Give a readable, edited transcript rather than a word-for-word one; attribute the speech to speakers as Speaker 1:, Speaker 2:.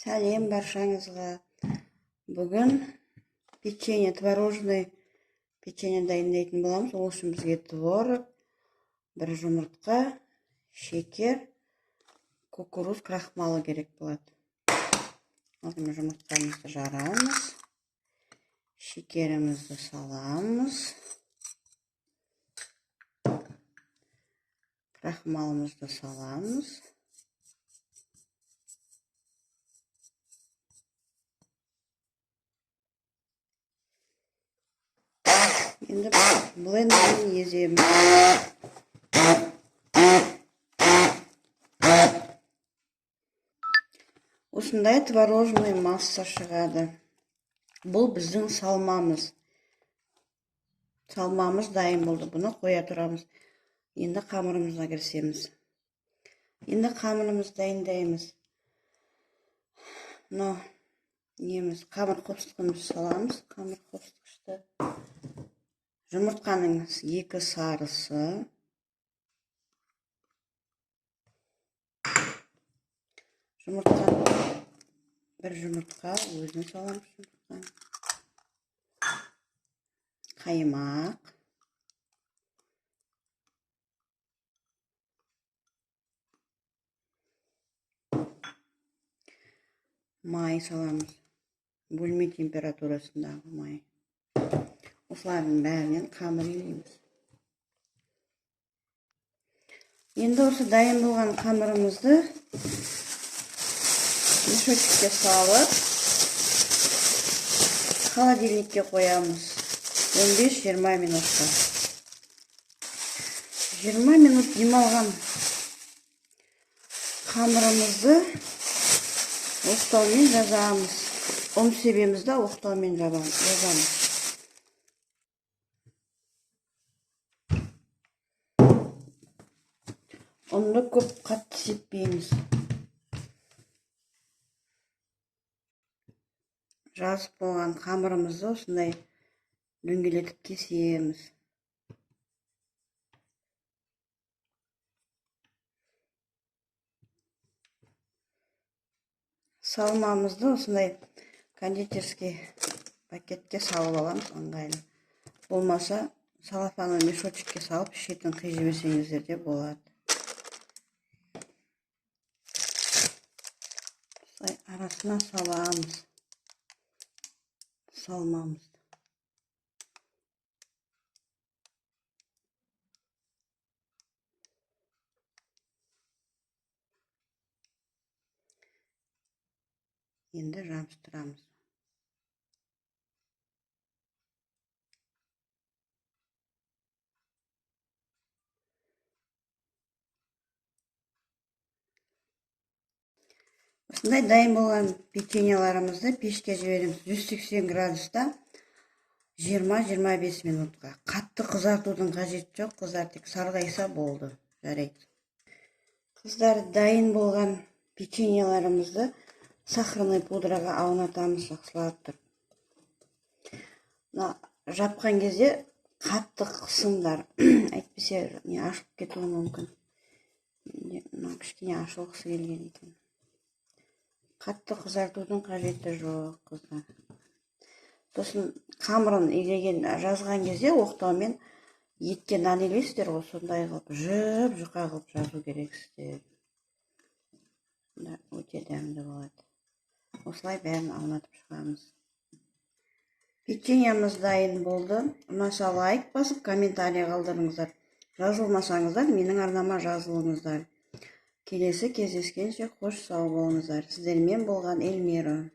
Speaker 1: Сәлем баршаңызға. Бүгін печенье, творожный печенье дайындайтын боламыз. Ол үшін бізге творог, бір жұмыртқа, шекер, кукуруз крахмалы керек болады. Алдымен жұмыртқамызды жарамыз, шекерімізді саламыз, крахмалымызды саламыз. Енді блендермен еземіз. Осындай творожный масса шығады. Бұл біздің салмамыз. Салмамыз дайын болды. Бұны қоя тұрамыз. Енді қамырымызға кірісеміз. Енді қамырымызды дайындаймыз. Қамыр қопсытқышты саламыз. Қамыр қопсытқышты. Жұмыртқаның 2 сарысы. Bir жұмыртқа өзіне саламыз. Қаймақ. Май саламыз. Бөлме температурасындағы май. Осылардың бәрінен қамыр илейміз. Енді осы дайын болған қамырымызды мешочкке салып, холодильникке қоямыз. 15-20 минутқа. 20 минут демалған қамырымызды оқтаумен жазамыз. Он себемізді оқтаумен жазамыз. Оны көп қатты сеппейміз. Жазып болған қамырымызды осындай дөңгелетіп кесеміз. Салмамызды осындай кондитерский пакетке салып аламыз, ыңғайлы. Болмаса, салафаны мешочкке салып, шетін қиып де болады. Арасына саламыз. Салмамызды. Енді жабыстырамыз. Осындай дайын болған печеньеларымызды пешке жібереміз. 180 градуста 20-25 минутқа. Қатты қызартудың қажеті жоқ, қызар тек сарғайса болды, жарайды. Қыздар, дайын болған печеньеларымызды сахарный пудраға аунатамыз, жақсылап тұрып. Жапқан кезде қатты қысыңдар, әйтпесе ашып кетуі мүмкін. Кішкене ашылғысы келген екен. Қатты қызартудың қажеті жоқ, қыздар. Сосын қамырын илеген жазған кезде оқтаумен етке нан илейсіздер, сондай қылып жұқа қылып жазу керексіздер. Өте дәмді болады. Осылай бәрін аунатып шығамыз. Печеньеміз дайын болды. Ұнаса лайк басып, комментарий қалдырыңыздар. Жазылмасаңыздар, менің арнама жазылыңыздар. Келесі кездескенше қош сау болыңыздар. Сіздермен болған Эльмира.